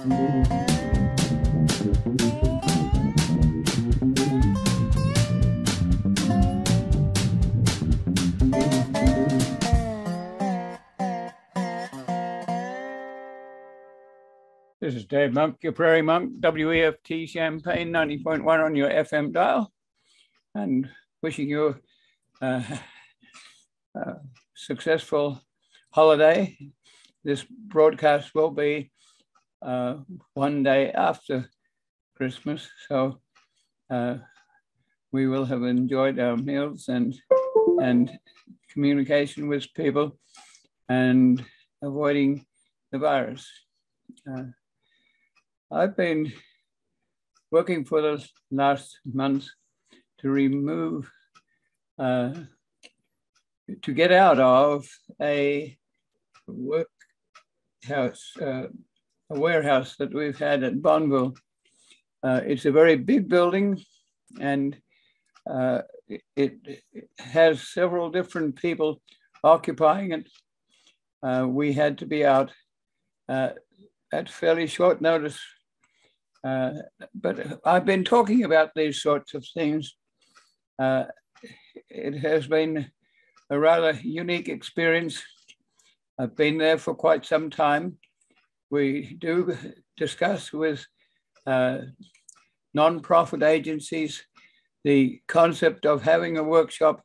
This is Dave Monk, your Prairie Monk, WEFT Champaign 90.1 on your FM dial, and wishing you a successful holiday. This broadcast will be one day after Christmas, so we will have enjoyed our meals and communication with people and avoiding the virus. I've been working for the last month to remove, to get out of a warehouse that we've had at Bonneville. It's a very big building, and it has several different people occupying it. We had to be out at fairly short notice. But I've been talking about these sorts of things. It has been a rather unique experience. I've been there for quite some time. We do discuss with non-profit agencies the concept of having a workshop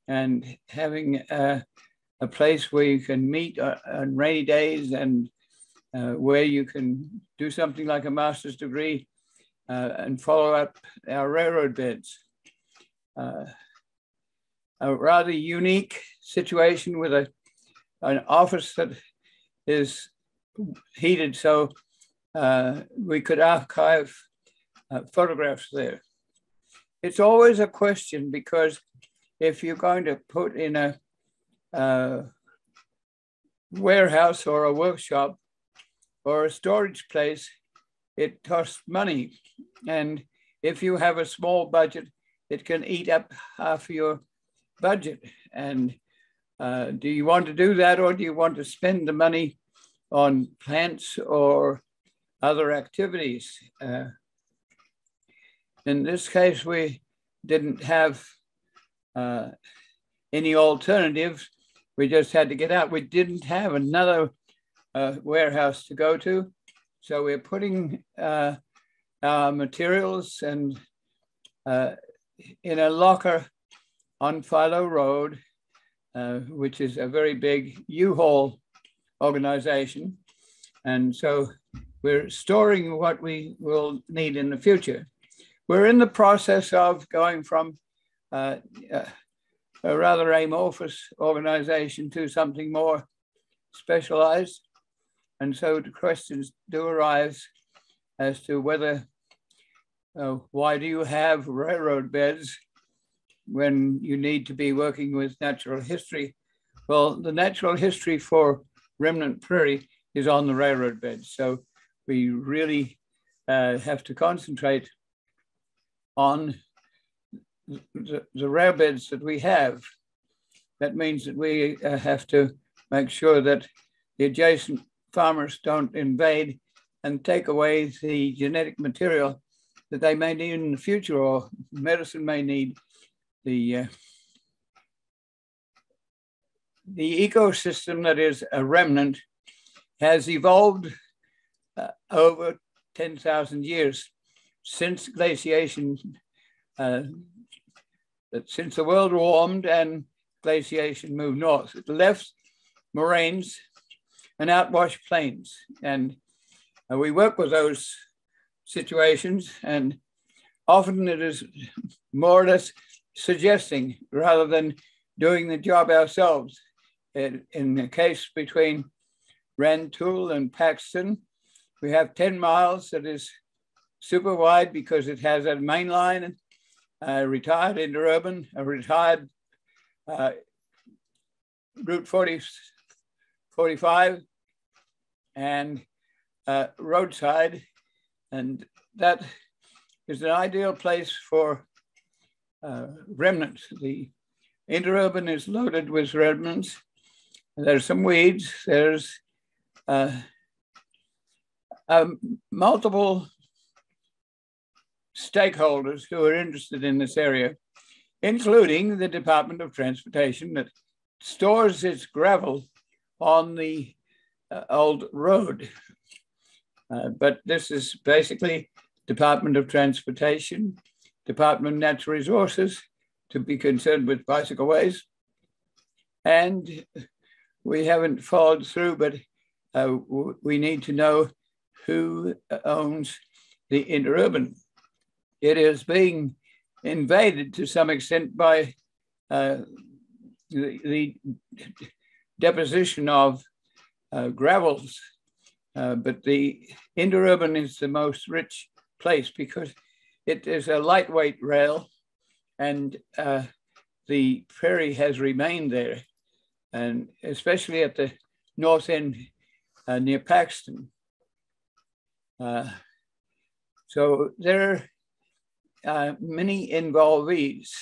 and having a place where you can meet on rainy days and where you can do something like a master's degree and follow up our railroad beds. A rather unique situation with an office that is heated so we could archive photographs there. It's always a question, because if you're going to put in a warehouse or a workshop or a storage place, it costs money. And if you have a small budget, it can eat up half your budget. And do you want to do that, or do you want to spend the money on plants or other activities? In this case, we didn't have any alternatives. We just had to get out. We didn't have another warehouse to go to. So we're putting our materials and in a locker on Philo Road, which is a very big U-Haul organization. And so we're storing what we will need in the future. We're in the process of going from a rather amorphous organization to something more specialized. And so the questions do arise as to whether, why do you have railroad beds when you need to be working with natural history? Well, the natural history for remnant prairie is on the railroad beds. So we really have to concentrate on the rail beds that we have. That means that we have to make sure that the adjacent farmers don't invade and take away the genetic material that they may need in the future, or medicine may need. The ecosystem that is a remnant has evolved over 10,000 years since glaciation, since the world warmed and glaciation moved north. It left moraines and outwash plains. And we work with those situations, and often it is more or less suggesting rather than doing the job ourselves. In the case between Rantoul and Paxton, we have 10 miles that is super wide because it has a main line, a retired interurban, a retired Route 45, and roadside. And that is an ideal place for remnants. The interurban is loaded with remnants. There's some weeds. There's multiple stakeholders who are interested in this area, including the Department of Transportation that stores its gravel on the old road. But this is basically Department of Transportation, Department of Natural Resources to be concerned with bicycle ways. And we haven't followed through, but we need to know who owns the interurban. It is being invaded to some extent by the deposition of gravels, but the interurban is the most rich place because it is a lightweight rail, and the prairie has remained there, and especially at the north end near Paxton. So there are many involvees.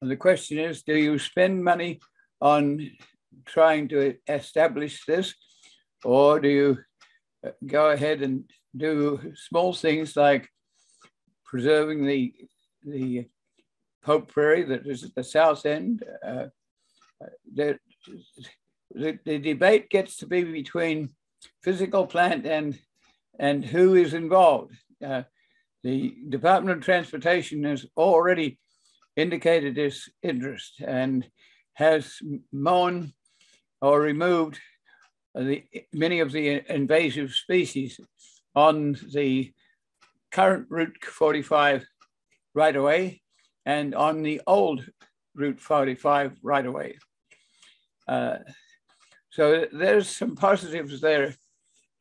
And the question is, do you spend money on trying to establish this, or do you go ahead and do small things like preserving the Pope Prairie that is at the south end? The debate gets to be between physical plant and who is involved. The Department of Transportation has already indicated its interest and has mown or removed many of the invasive species on the current Route 45 right-of-way and on the old Route 45 right-of-way. So there's some positives there.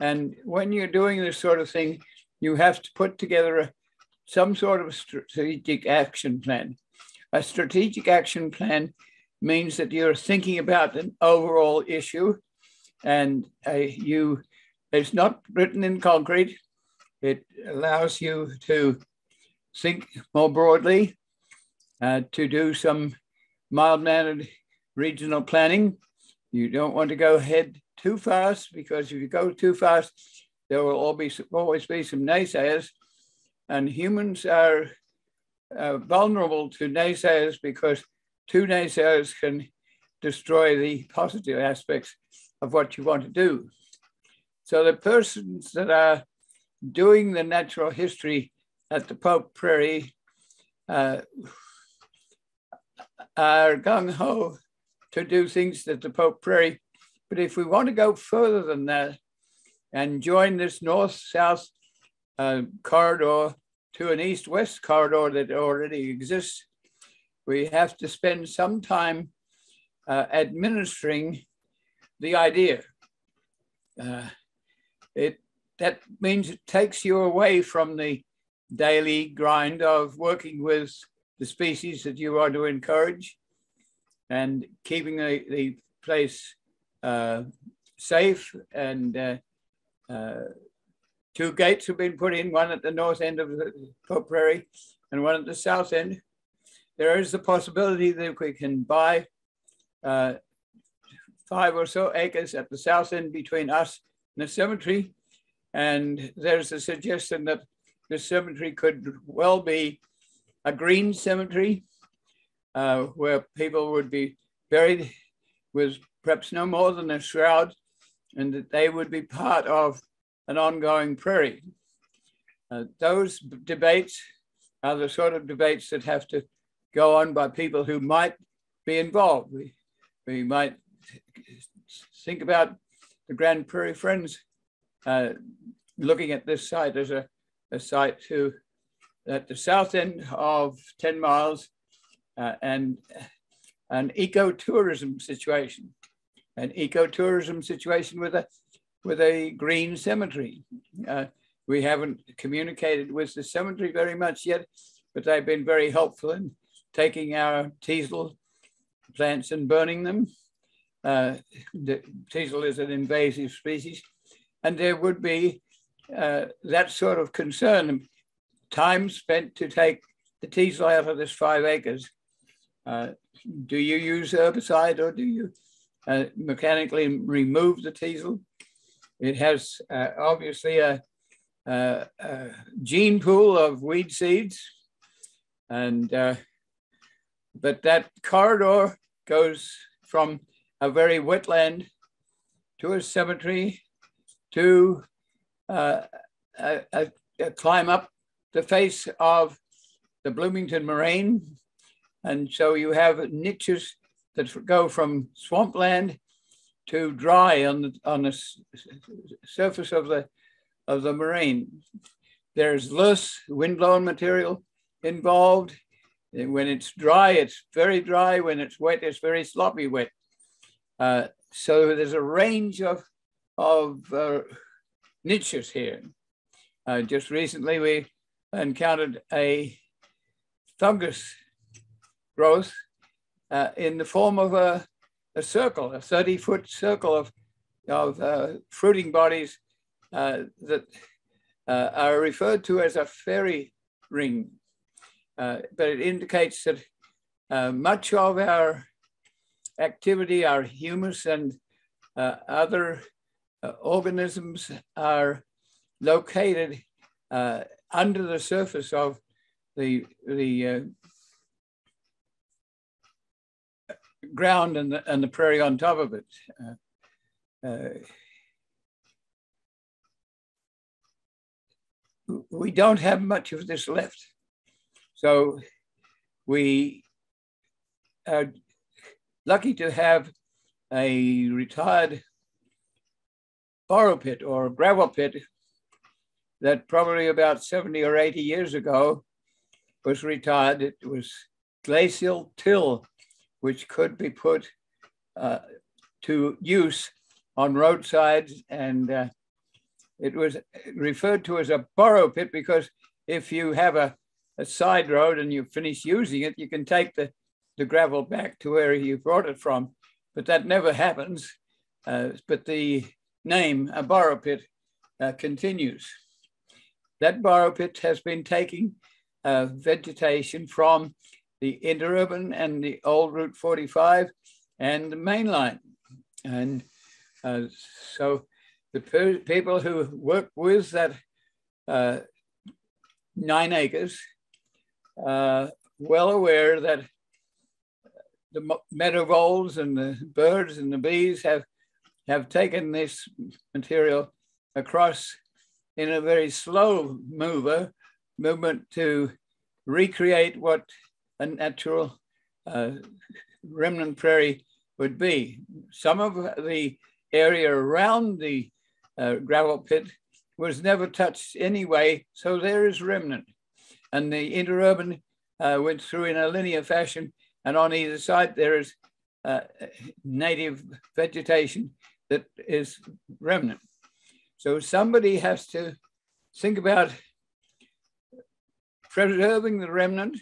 And when you're doing this sort of thing, you have to put together some sort of strategic action plan. A strategic action plan means that you're thinking about an overall issue, and it's not written in concrete. It allows you to think more broadly, to do some mild-mannered regional planning. You don't want to go ahead too fast, because if you go too fast, there will always be some naysayers, and humans are vulnerable to naysayers because two naysayers can destroy the positive aspects of what you want to do. So the persons that are doing the natural history at the Pope Prairie are gung-ho to do things at the Pope Prairie. But if we want to go further than that and join this north-south corridor to an east-west corridor that already exists, we have to spend some time administering the idea. That means it takes you away from the daily grind of working with the species that you want to encourage and keeping the place safe. And two gates have been put in, one at the north end of the Pope Prairie and one at the south end. There is the possibility that we can buy 5 or so acres at the south end between us and the cemetery. And there's a suggestion that the cemetery could well be a green cemetery where people would be buried with perhaps no more than a shroud, and that they would be part of an ongoing prairie. Those debates are the sort of debates that have to go on by people who might be involved. We might think about the Grand Prairie Friends looking at this site as a site at the south end of 10 miles and an ecotourism situation, with a green cemetery. We haven't communicated with the cemetery very much yet, but they've been very helpful in taking our teasel plants and burning them. The teasel is an invasive species, and there would be that sort of concern, time spent to take the teasel out of this 5 acres. Do you use herbicide, or do you mechanically remove the teasel? It has obviously a gene pool of weed seeds, and but that corridor goes from a very wetland to a cemetery to climb up the face of the Bloomington Moraine. And so you have niches that go from swampland to dry on the surface of the moraine. There's loose windblown material involved. And when it's dry, it's very dry. When it's wet, it's very sloppy wet. So there's a range of niches here. Just recently, we encountered a fungus growth in the form of a circle, a 30-foot circle of fruiting bodies that are referred to as a fairy ring. But it indicates that much of our activity, our humus and other organisms are located under the surface of the ground and the prairie on top of it. We don't have much of this left. So we are lucky to have a retired borrow pit or gravel pit that probably about 70 or 80 years ago was retired. It was glacial till, which could be put to use on roadsides. And it was referred to as a borrow pit because if you have a side road and you finish using it, you can take the gravel back to where you brought it from. But that never happens. But the name, a borrow pit, continues. That borrow pit has been taking vegetation from the interurban and the old Route 45 and the main line. And so the people who work with that 9 acres well aware that the meadow voles and the birds and the bees have taken this material across in a very slow movement to recreate what a natural remnant prairie would be. Some of the area around the gravel pit was never touched anyway, so there is remnant. And the interurban went through in a linear fashion, and on either side there is native vegetation that is remnant. So somebody has to think about preserving the remnant,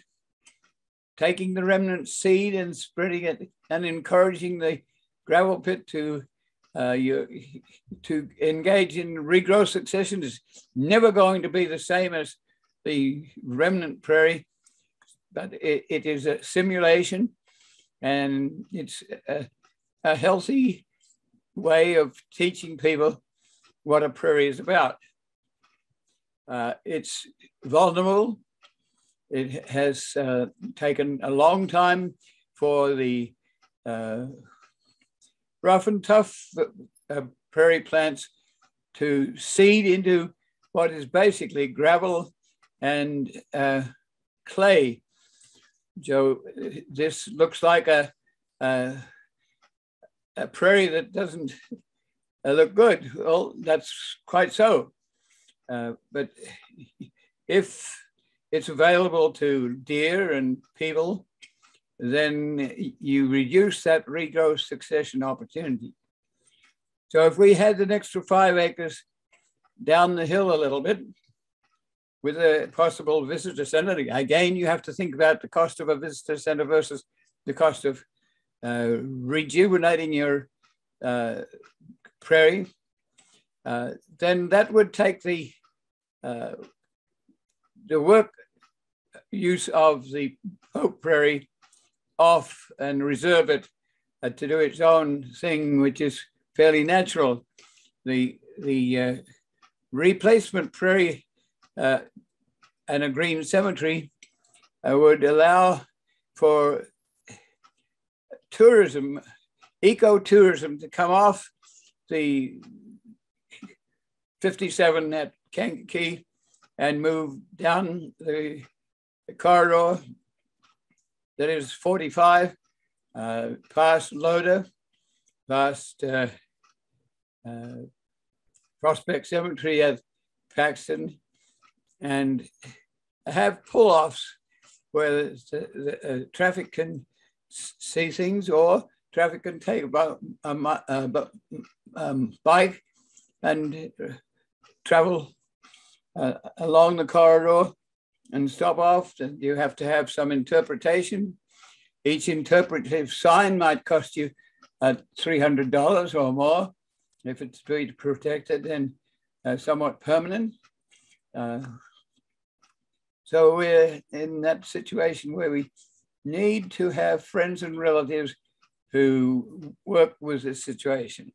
taking the remnant seed and spreading it, and encouraging the gravel pit to engage in regrowth succession. Is never going to be the same as the remnant prairie, but it is a simulation, and it's a healthy way of teaching people what a prairie is about. It's vulnerable. It has taken a long time for the rough and tough prairie plants to seed into what is basically gravel and clay. Joe, this looks like a prairie that doesn't look good. Well, that's quite so. But if it's available to deer and people, then you reduce that regrowth succession opportunity. So if we had an extra 5 acres down the hill a little bit with a possible visitor center, again, you have to think about the cost of a visitor center versus the cost of rejuvenating your prairie, then that would take the work use of the oak prairie off and reserve it to do its own thing, which is fairly natural. The the replacement prairie and a green cemetery would allow for tourism, ecotourism, to come off the 57 at Kankakee and move down the corridor that is 45, past Loda, past Prospect Cemetery at Paxton, and have pull-offs where the traffic can see things, or traffic can take a bike and travel along the corridor and stop off. And you have to have some interpretation. Each interpretive sign might cost you $300 or more if it's speed protected and somewhat permanent. So we're in that situation where we need to have friends and relatives who work with this situation.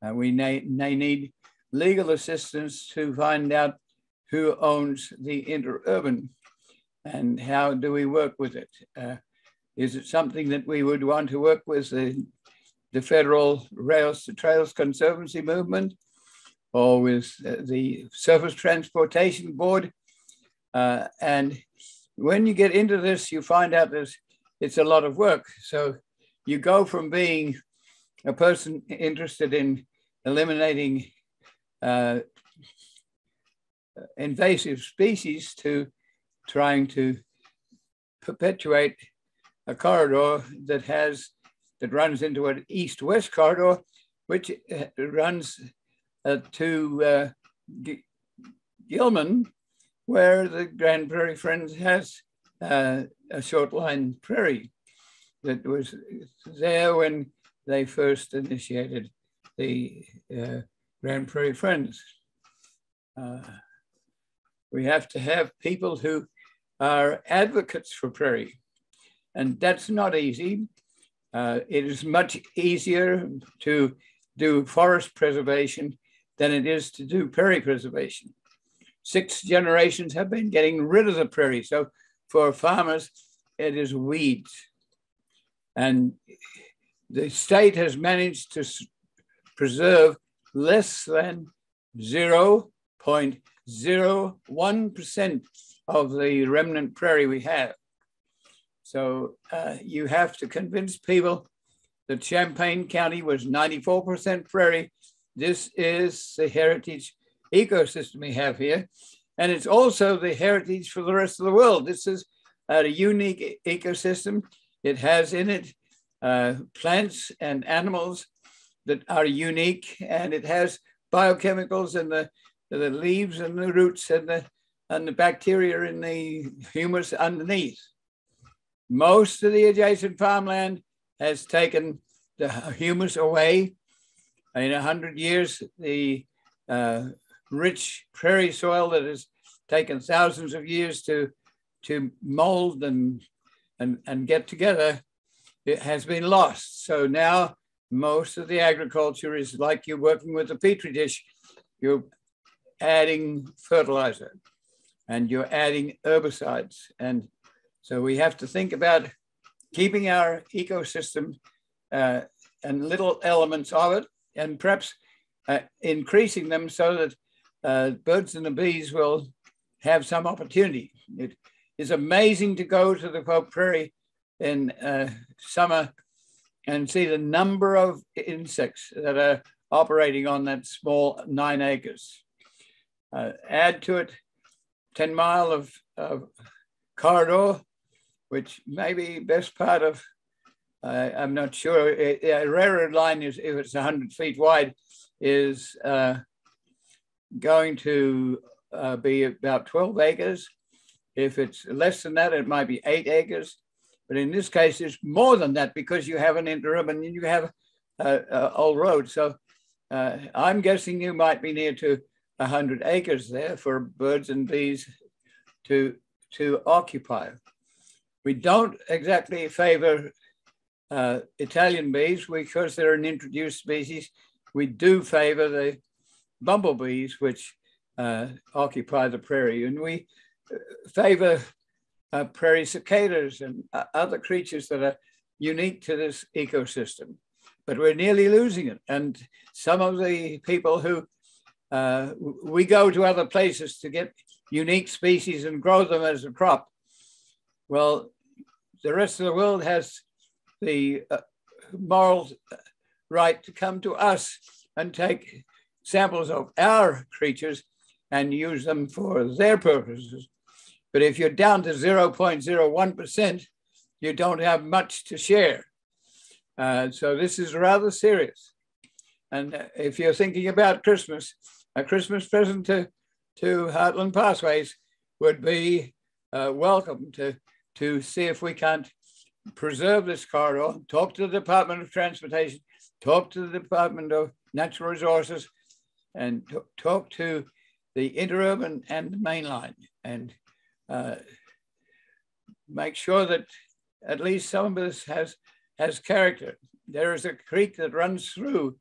We may need legal assistance to find out who owns the interurban and how do we work with it. Is it something that we would want to work with the Federal Rails to Trails Conservancy movement, or with the Surface Transportation Board? And when you get into this, you find out that it's a lot of work. So you go from being a person interested in eliminating invasive species to trying to perpetuate a corridor that runs into an east-west corridor, which runs to Gilman, where the Grand Prairie Friends has a short line prairie that was there when they first initiated the Grand Prairie Friends. We have to have people who are advocates for prairie, and that's not easy. It is much easier to do forest preservation than it is to do prairie preservation. 6 generations have been getting rid of the prairie. So for farmers, it is weeds. And the state has managed to preserve less than 0.01% of the remnant prairie we have. So you have to convince people that Champaign County was 94% prairie. This is the heritage ecosystem we have here. And it's also the heritage for the rest of the world. This is a unique ecosystem. It has in it plants and animals that are unique, and it has biochemicals in the leaves and the roots and the bacteria in the humus underneath. Most of the adjacent farmland has taken the humus away. In 100 years, the rich prairie soil that has taken thousands of years to mold and get together, it has been lost. So now most of the agriculture is like you're working with a petri dish. You're adding fertilizer and you're adding herbicides. And so we have to think about keeping our ecosystem and little elements of it, and perhaps increasing them so that birds and the bees will have some opportunity. It is amazing to go to the Pope Prairie in summer and see the number of insects that are operating on that small 9 acres. Add to it 10 mile of corridor, which may be best part of, I'm not sure, a railroad line is, if it's 100 feet wide, is going to be about 12 acres. If it's less than that, it might be 8 acres. But in this case, it's more than that because you have an interurban and you have an old road. So I'm guessing you might be near to 100 acres there for birds and bees to occupy. We don't exactly favor Italian bees because they're an introduced species. We do favor bumblebees, which occupy the prairie. And we favor prairie cicadas and other creatures that are unique to this ecosystem. But we're nearly losing it. And some of the people who, we go to other places to get unique species and grow them as a crop. Well, the rest of the world has the moral right to come to us and take samples of our creatures and use them for their purposes. But if you're down to 0.01%, you don't have much to share. So this is rather serious. And if you're thinking about Christmas, a Christmas present to Heartland Pathways would be welcome to see if we can't preserve this corridor, talk to the Department of Transportation, talk to the Department of Natural Resources, and talk to the interurban and the mainline, and make sure that at least some of this has character. There is a creek that runs through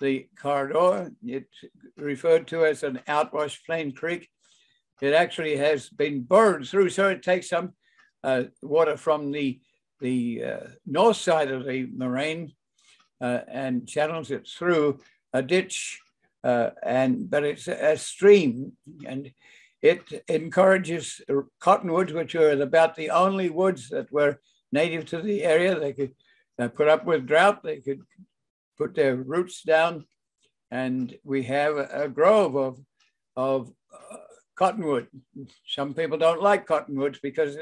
the corridor. It's referred to as an outwash plain creek. It actually has been bored through, so it takes some water from the north side of the moraine and channels it through a ditch, but it's a stream, and it encourages cottonwoods, which are about the only woods that were native to the area. They could put up with drought, they could put their roots down, and we have a grove of cottonwood. Some people don't like cottonwoods because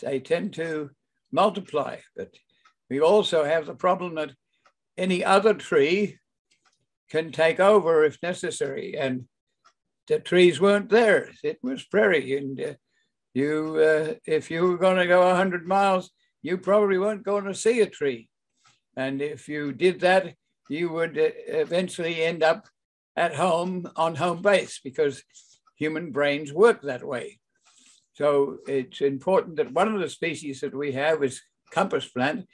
they tend to multiply, but we also have the problem that any other tree can take over if necessary, and the trees weren't there. It was prairie, and if you were going to go 100 miles, you probably weren't going to see a tree. And if you did that, you would eventually end up at home on home base, because human brains work that way. So it's important that one of the species that we have is compass plant,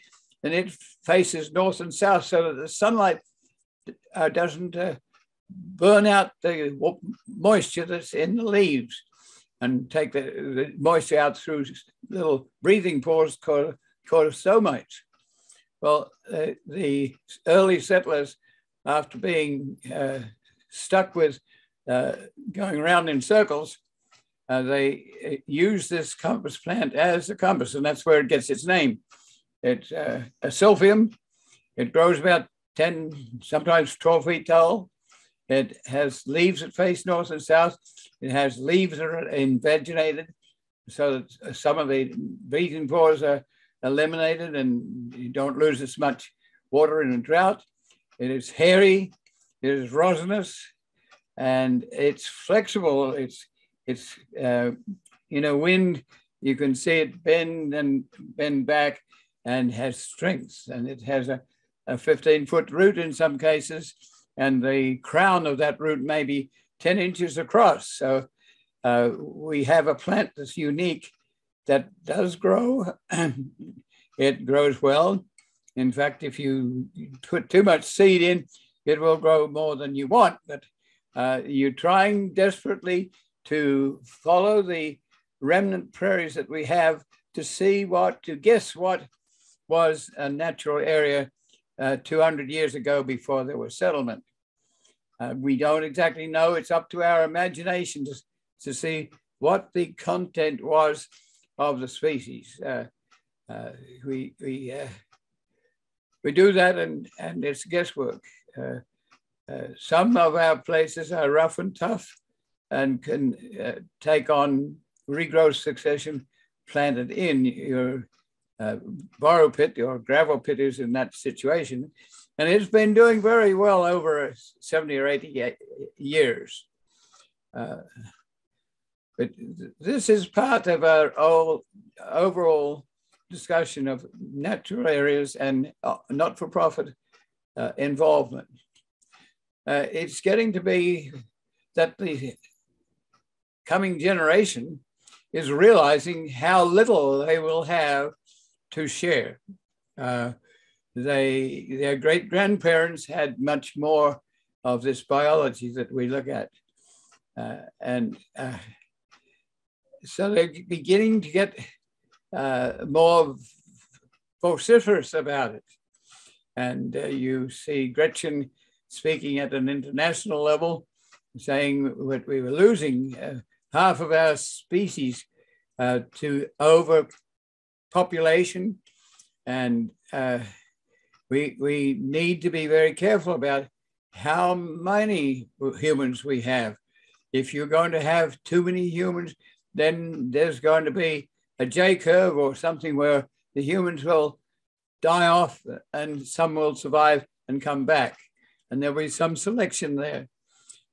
and it faces north and south so that the sunlight doesn't burn out the moisture that's in the leaves and take the moisture out through little breathing pores called stomites. Well, the early settlers, after being stuck with going around in circles, they use this compass plant as a compass, and that's where it gets its name. It's a silphium. It grows about 10, sometimes 12 feet tall. It has leaves that face north and south. It has leaves that are invaginated, so that some of the breathing pores are eliminated and you don't lose as much water in a drought. It is hairy, it is resinous, and it's flexible. It's in a wind, you can see it bend back, and has strength. And it has a 15-foot root in some cases, and the crown of that root may be 10 inches across. So we have a plant that's unique, that does grow. It grows well. In fact, if you put too much seed in, it will grow more than you want. But you're trying desperately to follow the remnant prairies that we have to guess what was a natural area 200 years ago before there was settlement. We don't exactly know. It's up to our imagination to see what the content was of the species. We do that, and it's guesswork. Some of our places are rough and tough and can take on regrowth succession planted in. Your borrow pit or gravel pit is in that situation. And it's been doing very well over 70 or 80 years. But this is part of our overall discussion of natural areas and not-for-profit involvement. It's getting to be that the coming generation is realizing how little they will have to share. Their great-grandparents had much more of this biology that we look at. So they're beginning to get more vociferous about it. And you see Gretchen speaking at an international level, saying that we were losing half of our species to overpopulation. And we need to be very careful about how many humans we have. If you're going to have too many humans, then there's going to be a J curve or something where the humans will die off and some will survive and come back. And there'll be some selection there.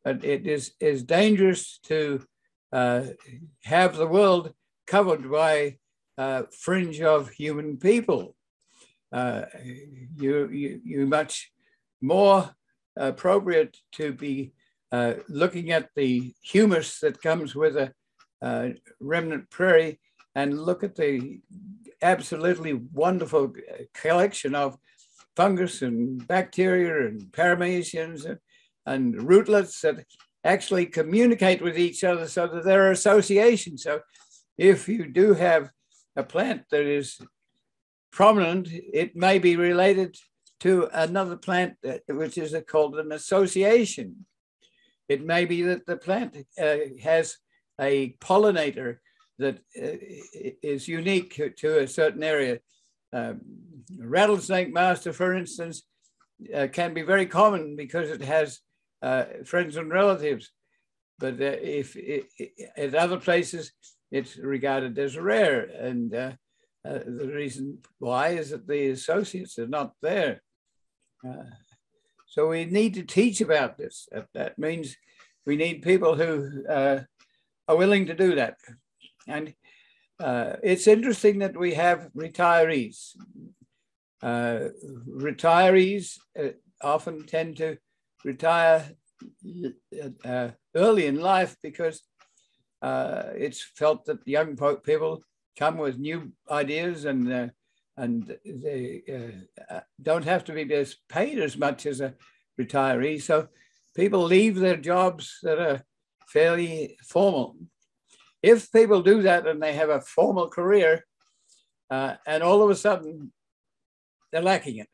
But it is dangerous to have the world covered by fringe of human people. You're much more appropriate to be looking at the humus that comes with a remnant prairie and look at the absolutely wonderful collection of fungus and bacteria and paramecians and rootlets that actually communicate with each other so that there are associations. So if you do have a plant that is prominent, it may be related to another plant which is called an association. It may be that the plant has a pollinator that is unique to a certain area. Rattlesnake master, for instance, can be very common because it has friends and relatives. But at other places, it's regarded as rare. And the reason why is that the associates are not there. So we need to teach about this. That means we need people who are willing to do that. And it's interesting that we have retirees. Retirees often tend to retire early in life because it's felt that young people come with new ideas and they don't have to be as paid as much as a retiree. So people leave their jobs that are fairly formal. If people do that and they have a formal career and all of a sudden they're lacking it.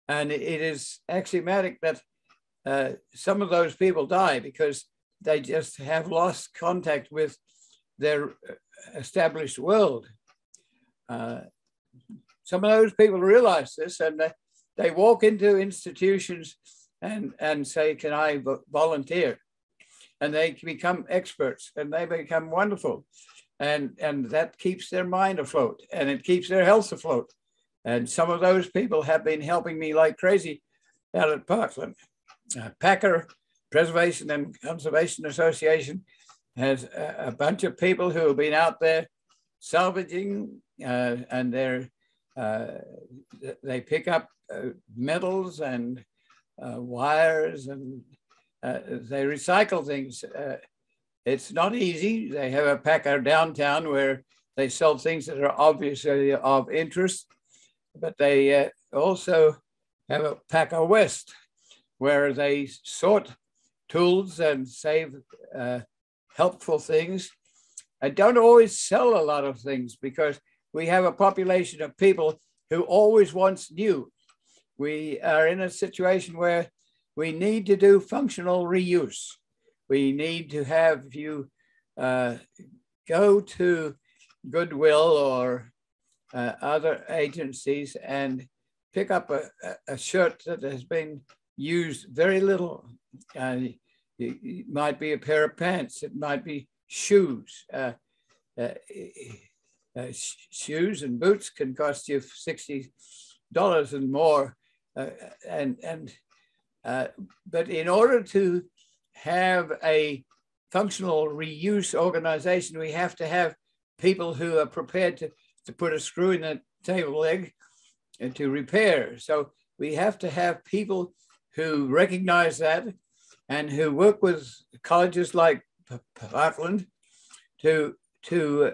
And it is axiomatic that some of those people die because they just have lost contact with their established world. Some of those people realize this and they walk into institutions and say, can I volunteer? And they become experts and they become wonderful. And that keeps their mind afloat and it keeps their health afloat. And some of those people have been helping me like crazy out at Parkland. Packer Preservation and Conservation Association has a bunch of people who have been out there salvaging and they pick up metals and wires and they recycle things. It's not easy. They have a packer downtown where they sell things that are obviously of interest, but they also have a packer west where they sort tools and save helpful things. I don't always sell a lot of things because we have a population of people who always wants new. We are in a situation where we need to do functional reuse. We need to have you go to Goodwill or other agencies and pick up a shirt that has been used very little. It might be a pair of pants. It might be shoes. Shoes and boots can cost you $60 and more. But in order to have a functional reuse organization, we have to have people who are prepared to put a screw in a table leg and to repair. So we have to have people who recognize that and who work with colleges like Parkland to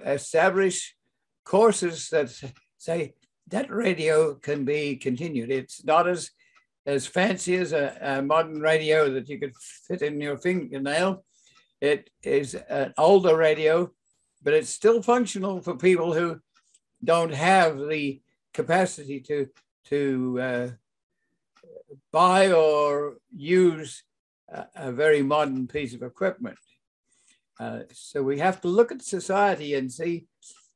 establish courses that say that radio can be continued. It's not as as fancy as a modern radio that you could fit in your fingernail. It is an older radio, but it's still functional for people who don't have the capacity to buy or use a very modern piece of equipment. So we have to look at society and see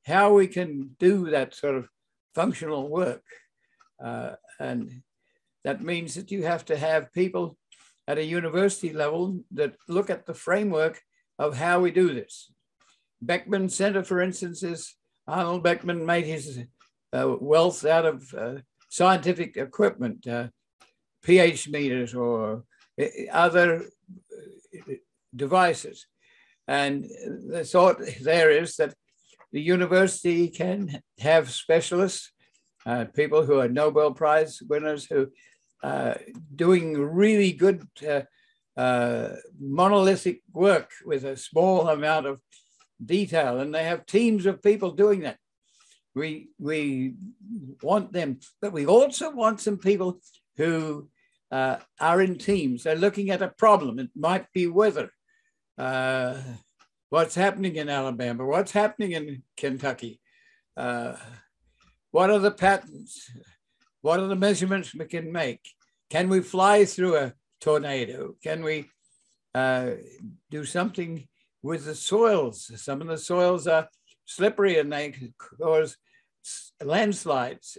how we can do that sort of functional work. And that means that you have to have people at a university level that look at the framework of how we do this. Beckman Center, for instance, Arnold Beckman made his wealth out of scientific equipment, pH meters or other devices. And the thought there is that the university can have specialists, people who are Nobel Prize winners who doing really good monolithic work with a small amount of detail, and they have teams of people doing that. We want them, but we also want some people who are in teams. They're looking at a problem. It might be weather. What's happening in Alabama? What's happening in Kentucky? What are the patterns? What are the measurements we can make? Can we fly through a tornado? Can we do something with the soils? Some of the soils are slippery and they cause landslides.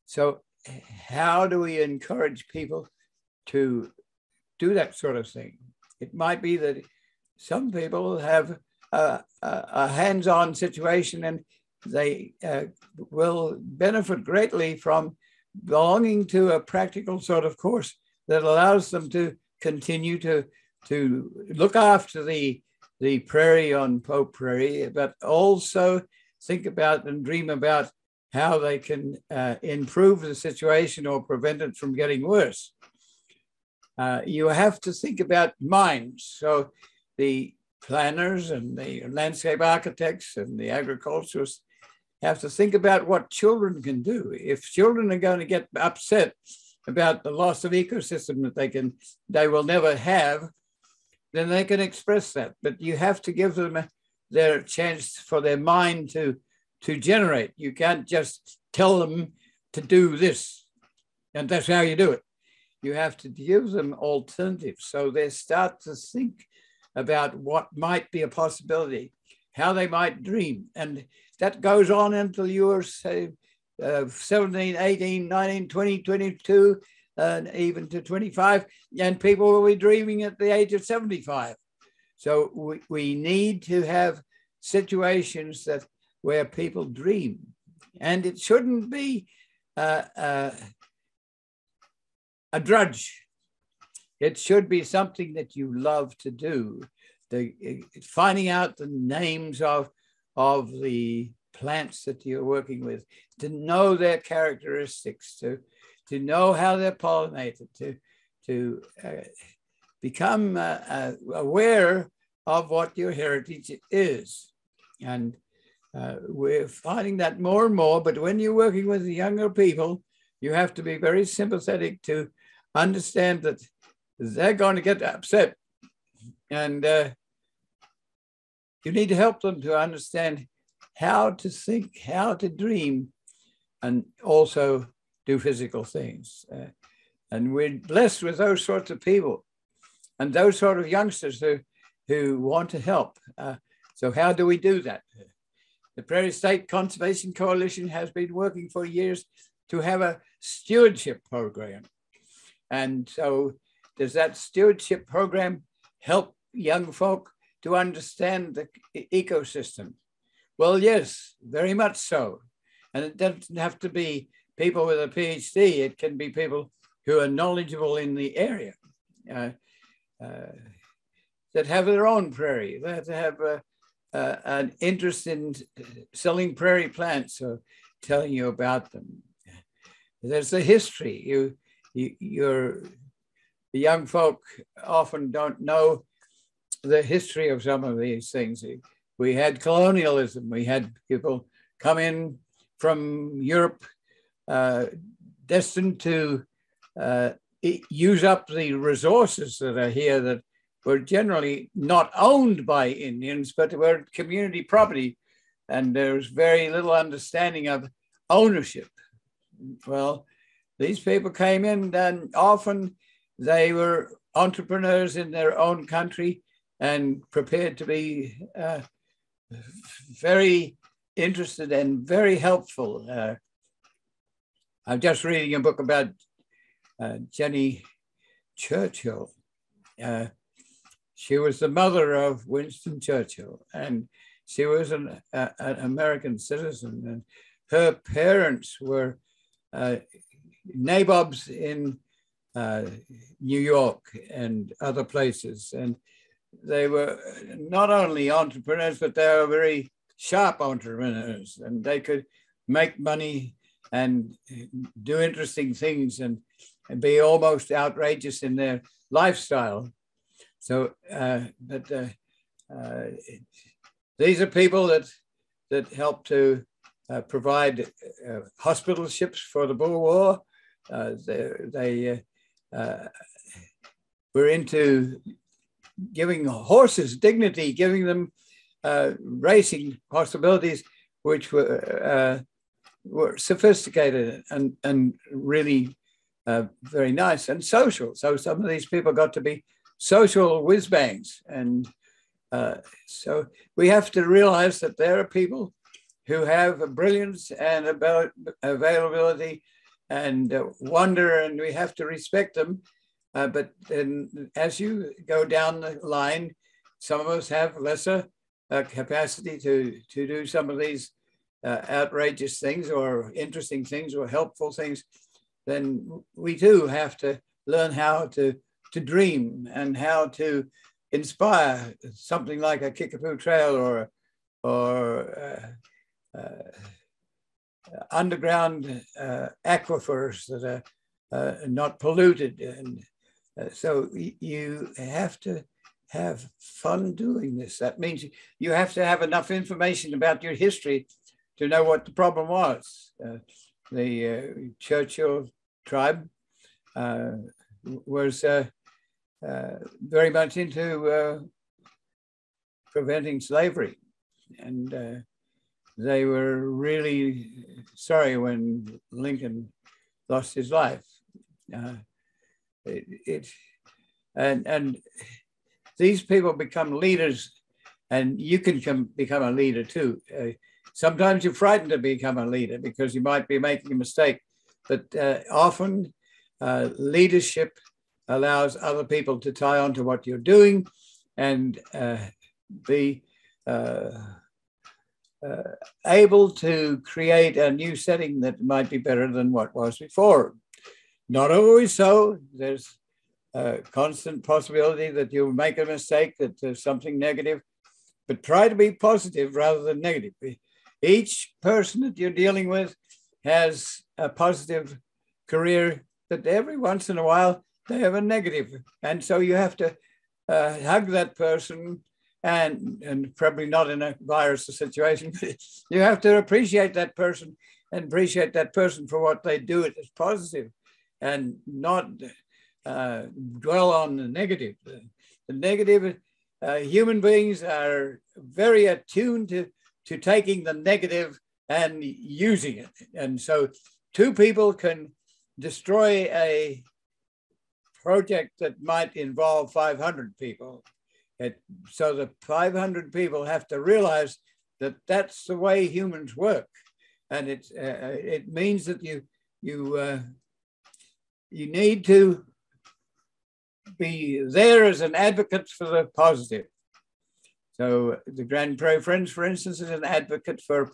So how do we encourage people to do that sort of thing? It might be that some people have a hands-on situation and they will benefit greatly from belonging to a practical sort of course that allows them to continue to look after the prairie on Pope Prairie, but also think about and dream about how they can improve the situation or prevent it from getting worse. You have to think about minds. So the planners and the landscape architects and the agriculturists have to think about what children can do. If children are going to get upset about the loss of ecosystem that they will never have, then they can express that. But you have to give them their chance for their mind to generate. You can't just tell them to do this, and that's how you do it. You have to give them alternatives so they start to think about what might be a possibility, how they might dream. And that goes on until you're, say, 17, 18, 19, 20, 22, and even to 25, and people will be dreaming at the age of 75. So we need to have situations where people dream, and it shouldn't be a drudge. It should be something that you love to do. Finding out the names of the plants that you're working with, to know their characteristics, to know how they're pollinated, to become aware of what your heritage is. And we're finding that more and more, but when you're working with the younger people, you have to be very sympathetic to understand that they're going to get upset. And you need to help them to understand how to think, how to dream, and also do physical things. And we're blessed with those sorts of people and those sort of youngsters who want to help. So how do we do that? The Prairie State Conservation Coalition has been working for years to have a stewardship program. And so does that stewardship program help young folk to understand the ecosystem? Well, yes, very much so. And it doesn't have to be people with a PhD. It can be people who are knowledgeable in the area, that have their own prairie, that have an interest in selling prairie plants or telling you about them. There's the history. The young folk often don't know the history of some of these things. We had colonialism. We had people come in from Europe, destined to use up the resources that are here that were generally not owned by Indians, but were community property. And there was very little understanding of ownership. Well, these people came in, and often they were entrepreneurs in their own country and prepared to be very interested and very helpful. I'm just reading a book about Jenny Churchill. She was the mother of Winston Churchill, and she was an American citizen. And her parents were nabobs in New York and other places. And they were not only entrepreneurs, but they were very sharp entrepreneurs, and they could make money and do interesting things and be almost outrageous in their lifestyle. So, these are people that help to provide hospital ships for the Boer War. They were into giving horses dignity, giving them racing possibilities, which were sophisticated and really very nice and social. So some of these people got to be social whiz-bangs. And so we have to realize that there are people who have a brilliance and availability and wonder, and we have to respect them. But then as you go down the line, some of us have lesser capacity to do some of these outrageous things or interesting things or helpful things. Then we too have to learn how to dream and how to inspire something like a Kickapoo Trail or underground aquifers that are not polluted. And so you have to have fun doing this. That means you have to have enough information about your history to know what the problem was. The Churchill tribe was very much into preventing slavery. And they were really sorry when Lincoln lost his life. And these people become leaders, and you can become a leader too. Sometimes you're frightened to become a leader because you might be making a mistake, but often leadership allows other people to tie on to what you're doing and be able to create a new setting that might be better than what was before. Not always so. There's a constant possibility that you'll make a mistake, that there's something negative, but try to be positive rather than negative. Each person that you're dealing with has a positive career, but every once in a while they have a negative. And so you have to hug that person and probably not in a virus situation, but you have to appreciate that person and appreciate that person for what they do. It is positive and not dwell on the negative. The negative, human beings are very attuned to taking the negative and using it. And so two people can destroy a project that might involve 500 people. So the 500 people have to realize that that's the way humans work. And it means that you need to be there as an advocate for the positive. So the Grand Prairie Friends, for instance, is an advocate for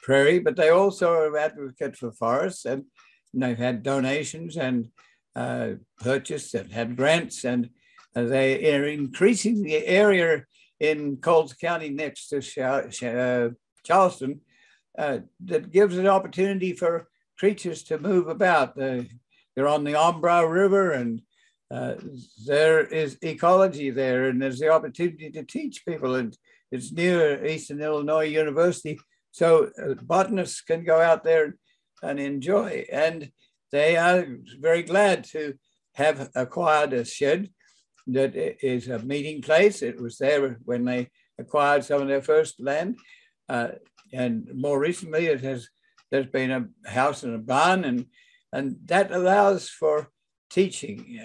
prairie, but they also are an advocate for forests, and they've had donations and purchased and had grants, and they are increasing the area in Coles County next to Charleston that gives an opportunity for creatures to move about. They're on the Ombra River, and there is ecology there, and there's the opportunity to teach people, and it's near Eastern Illinois University. So botanists can go out there and enjoy. And they are very glad to have acquired a shed that is a meeting place. It was there when they acquired some of their first land. And more recently, there's been a house and a barn, and that allows for teaching.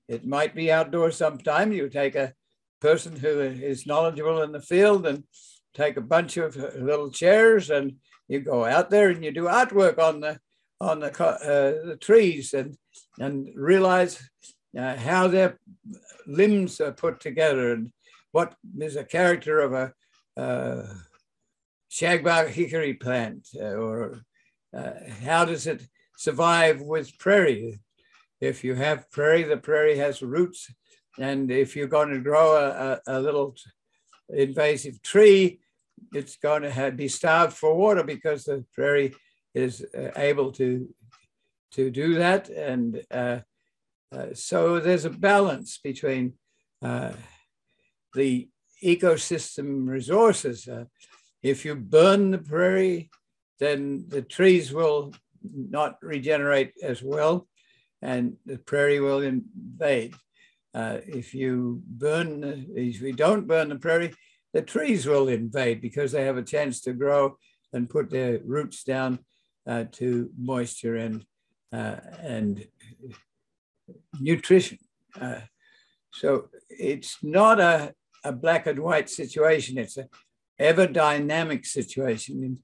It might be outdoors sometime. You take a person who is knowledgeable in the field and take a bunch of little chairs, and you go out there and you do artwork on the trees and realize how their limbs are put together and what is a character of a shagbark hickory plant, or how does it survive with prairie? If you have prairie, the prairie has roots, and if you're going to grow a little invasive tree, it's going to be starved for water because the prairie is able to do that. And so there's a balance between the ecosystem resources. If you burn the prairie, then the trees will not regenerate as well, and the prairie will invade. If you don't burn the prairie, the trees will invade because they have a chance to grow and put their roots down to moisture and nutrition. So it's not a black and white situation. It's an ever dynamic situation. And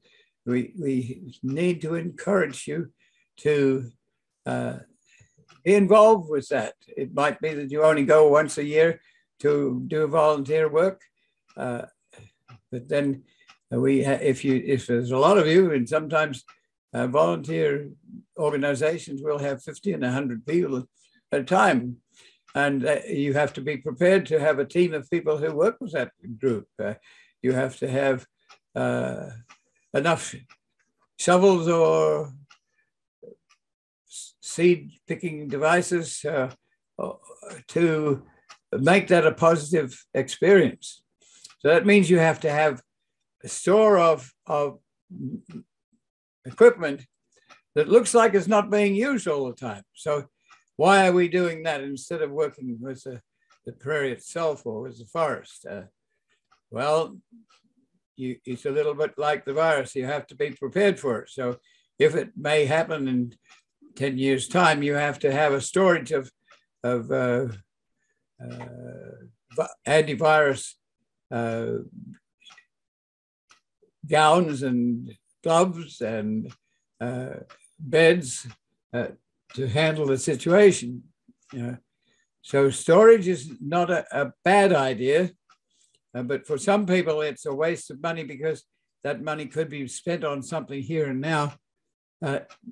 we need to encourage you to be involved with that. It might be that you only go once a year to do volunteer work, but then if there's a lot of you, and sometimes volunteer organizations will have 50 and 100 people at a time, and you have to be prepared to have a team of people who work with that group. You have to have enough shovels or seed picking devices to make that a positive experience. So that means you have to have a store of equipment that looks like it's not being used all the time. So why are we doing that instead of working with the prairie itself or with the forest? Well, it's a little bit like the virus. You have to be prepared for it. So if it may happen in 10 years' time, you have to have a storage of antivirus gowns and gloves and beds to handle the situation. So storage is not a bad idea, but for some people it's a waste of money because that money could be spent on something here and now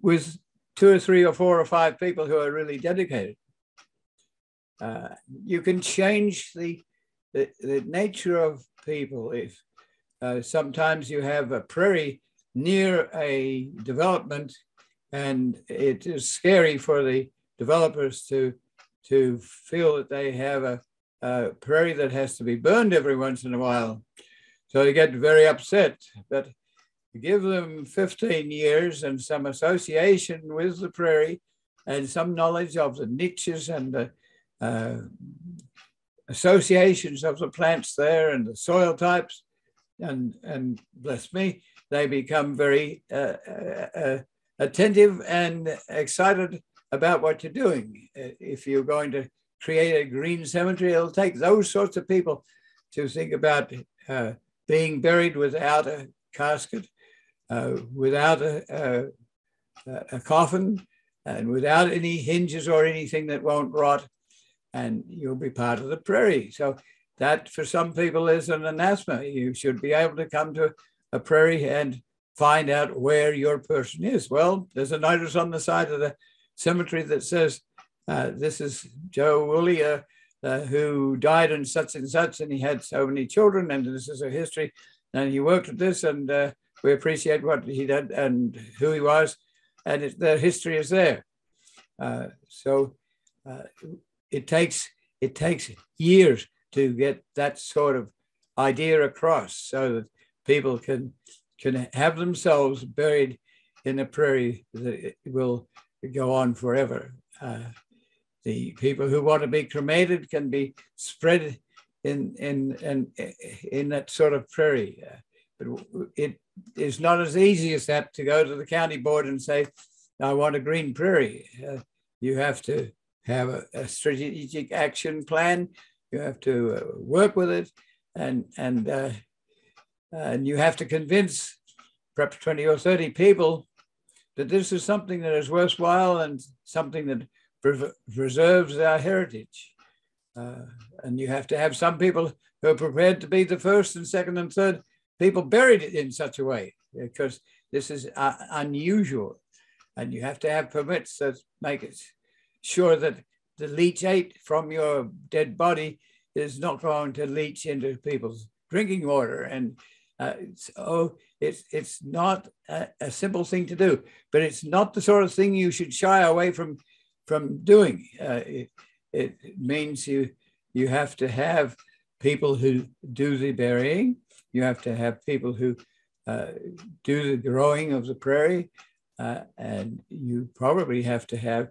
with 2 or 3 or 4 or 5 people who are really dedicated. You can change the nature of people. If sometimes you have a prairie near a development, and it is scary for the developers to feel that they have a prairie that has to be burned every once in a while. So they get very upset. But give them 15 years and some association with the prairie and some knowledge of the niches and the associations of the plants there and the soil types, and bless me, they become very attentive and excited about what you're doing. If you're going to create a green cemetery, it'll take those sorts of people to think about being buried without a casket, without a coffin, and without any hinges or anything that won't rot, and you'll be part of the prairie. So that for some people is an anathema. You should be able to come to a prairie and find out where your person is. Well, there's a notice on the side of the cemetery that says, this is Joe Woolley, who died in such and such, and he had so many children, and this is a history, and he worked at this, and we appreciate what he did and who he was, and the history is there. So it takes years to get that sort of idea across, so that people can have themselves buried in a prairie that will go on forever. The people who want to be cremated can be spread in that sort of prairie. But it is not as easy as that to go to the county board and say, I want a green prairie. You have to have a strategic action plan. You have to work with it, and you have to convince perhaps 20 or 30 people that this is something that is worthwhile and something that preserves our heritage. And you have to have some people who are prepared to be the first and second and third people buried in such a way, because this is unusual. And you have to have permits that make it sure that the leachate from your dead body is not going to leach into people's drinking water. And it's not a simple thing to do, but it's not the sort of thing you should shy away from doing. It means you have to have people who do the burying. You have to have people who do the growing of the prairie. And you probably have to have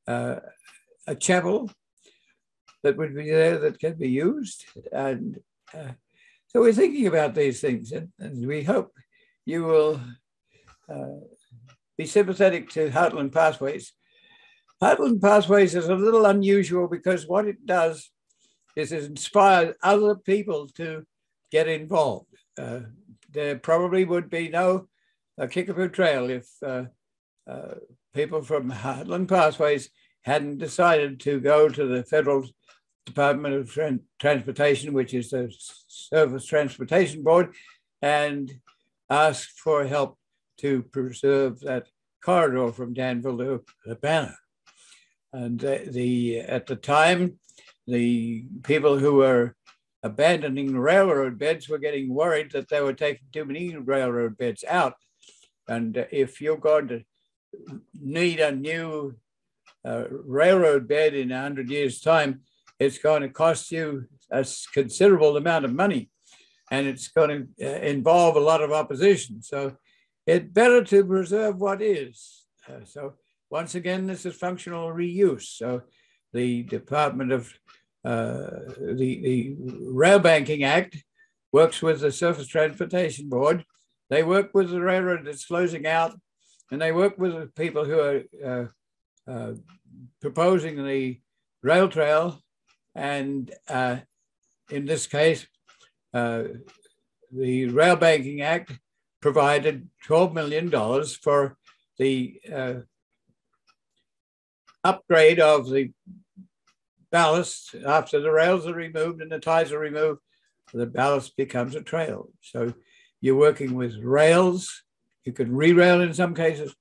a chapel that would be there that can be used. And so we're thinking about these things, and we hope you will be sympathetic to Heartland Pathways. Heartland Pathways is a little unusual because what it does is it inspires other people to get involved. There probably would be no Kickapoo Trail if people from Heartland Pathways hadn't decided to go to the Federal Department of Transportation, which is the Surface Transportation Board, and ask for help to preserve that corridor from Danville to Urbana. And at the time, the people who were abandoning railroad beds were getting worried that they were taking too many railroad beds out. And if you're going to need a new railroad bed in 100 years' time, it's going to cost you a considerable amount of money, and it's going to involve a lot of opposition. So it's better to preserve what is. So once again, this is functional reuse. So the Department of the Rail Banking Act works with the Surface Transportation Board. They work with the railroad that's closing out, and they work with the people who are proposing the rail trail. And in this case, the Rail Banking Act provided $12 million for the upgrade of the ballast. After the rails are removed and the ties are removed, the ballast becomes a trail. So you're working with rails. You can re-rail in some cases.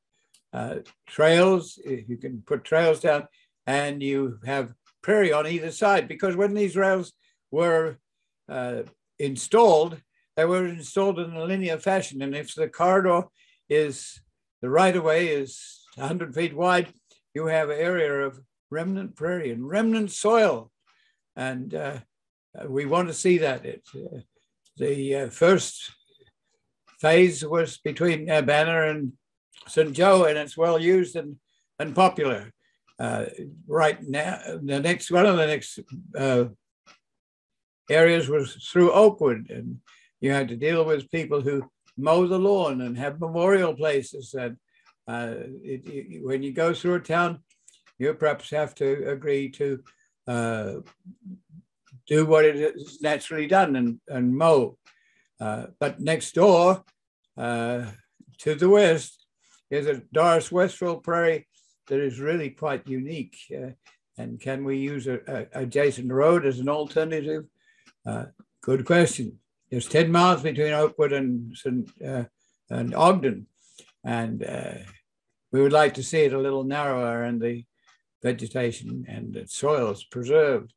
Trails, you can put trails down, and you have prairie on either side, because when these rails were installed, they were installed in a linear fashion. And if the corridor is, the right-of-way is 100 feet wide, you have an area of remnant prairie and remnant soil. And we want to see that. The first phase was between Banner and St. Joe, and it's well used and popular. Right now, one of the next areas was through Oakwood, and you had to deal with people who mow the lawn and have memorial places. And when you go through a town, you perhaps have to agree to do what it is naturally done and mow. But next door to the west is a Doris Westfield prairie that is really quite unique. And can we use a adjacent road as an alternative? Good question. There's 10 miles between Oakwood and Ogden. And we would like to see it a little narrower and the vegetation and the soils preserved.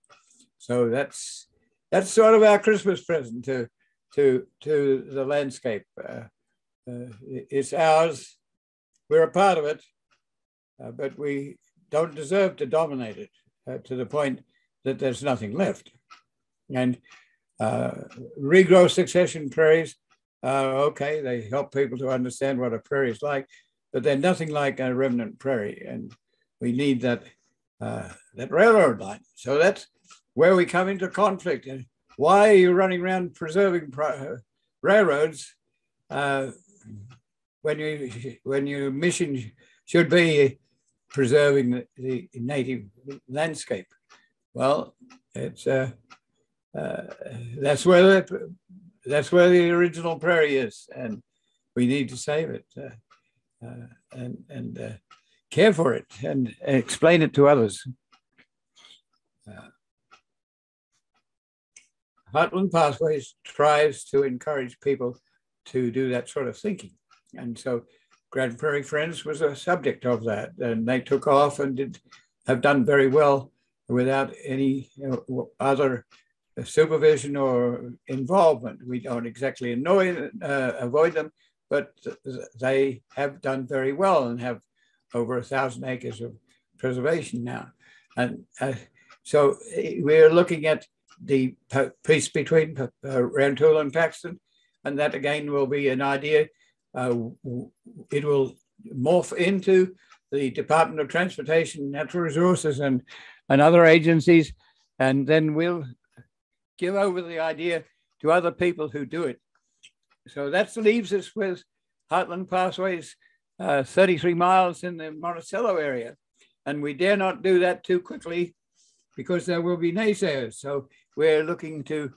So that's sort of our Christmas present to the landscape. It's ours. We're a part of it. But we don't deserve to dominate it to the point that there's nothing left. And regrowth succession prairies, okay, they help people to understand what a prairie is like, but they're nothing like a remnant prairie. And we need that railroad line. So that's where we come into conflict. And why are you running around preserving railroads when your mission should be preserving the native landscape? Well, it's that's where the original prairie is, and we need to save it and care for it and explain it to others. Heartland Pathways tries to encourage people to do that sort of thinking, and so Grand Prairie Friends was a subject of that, and they took off and have done very well without any other supervision or involvement. We don't exactly avoid them, but they have done very well and have over 1,000 acres of preservation now. And so we're looking at the peace between Rantoul and Paxton, and that again will be an idea. It will morph into the Department of Transportation, Natural Resources, and other agencies, and then we'll give over the idea to other people who do it. So that leaves us with Heartland Pathways, 33 miles in the Monticello area, and we dare not do that too quickly because there will be naysayers. So we're looking to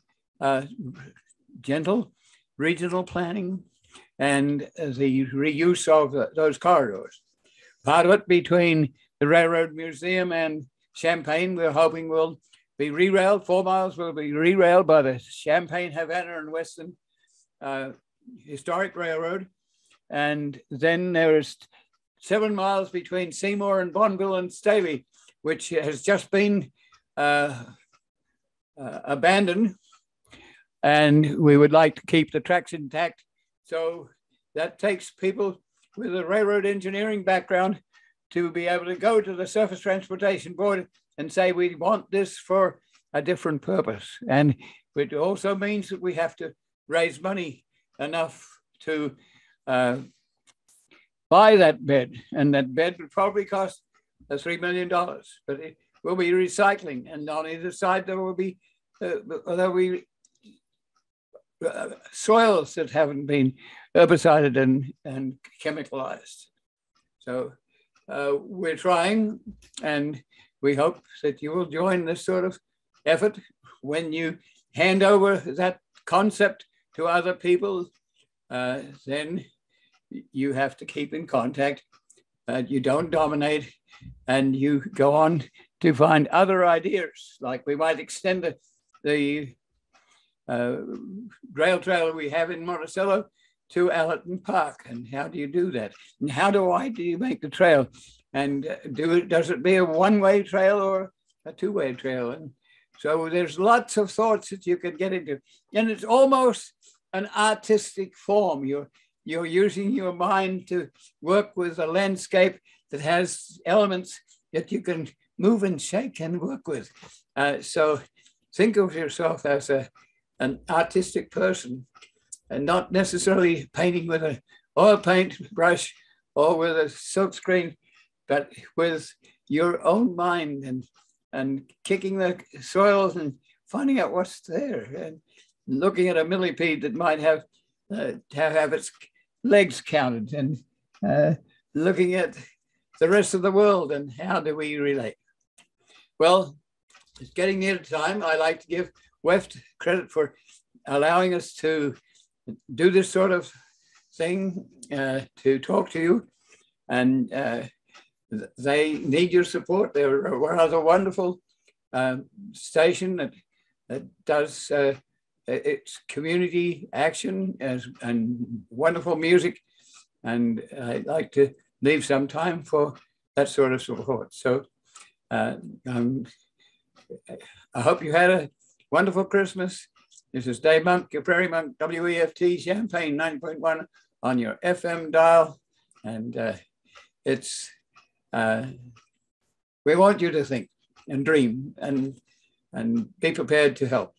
gentle regional planning and the reuse of those corridors. Part of it between the Railroad Museum and Champaign, we're hoping will be re-railed. 4 miles will be re-railed by the Champaign, Havana, and Western Historic Railroad. And then there's 7 miles between Seymour and Bonneville and Staley, which has just been abandoned. And we would like to keep the tracks intact. So that takes people with a railroad engineering background to be able to go to the Surface Transportation Board and say, we want this for a different purpose. And it also means that we have to raise money enough to buy that bed. And that bed would probably cost $3 million, but it will be recycling. And on either side, there will be soils that haven't been herbicided and chemicalized. So we're trying, and we hope that you will join this sort of effort. When you hand over that concept to other people, then you have to keep in contact. You don't dominate, and you go on to find other ideas. Like we might extend the rail trail we have in Monticello to Allerton Park. And how do you do that? And how do you make the trail? And does it be a one-way trail or a two-way trail? And so there's lots of thoughts that you can get into. And it's almost an artistic form. You're using your mind to work with a landscape that has elements that you can move and shake and work with. So think of yourself as an artistic person, and not necessarily painting with an oil paint brush or with a silk screen, but with your own mind and kicking the soils and finding out what's there, and looking at a millipede that might have its legs counted, and looking at the rest of the world and how do we relate. Well, it's getting near the time. I like to give WEFT credit for allowing us to do this sort of thing, to talk to you, and they need your support. They're a rather wonderful station that does its community action and wonderful music, and I'd like to leave some time for that sort of support. So I hope you had a wonderful Christmas. This is Dave Monk, your Prairie Monk, WEFT Champaign 9.1 on your FM dial. And we want you to think and dream and be prepared to help.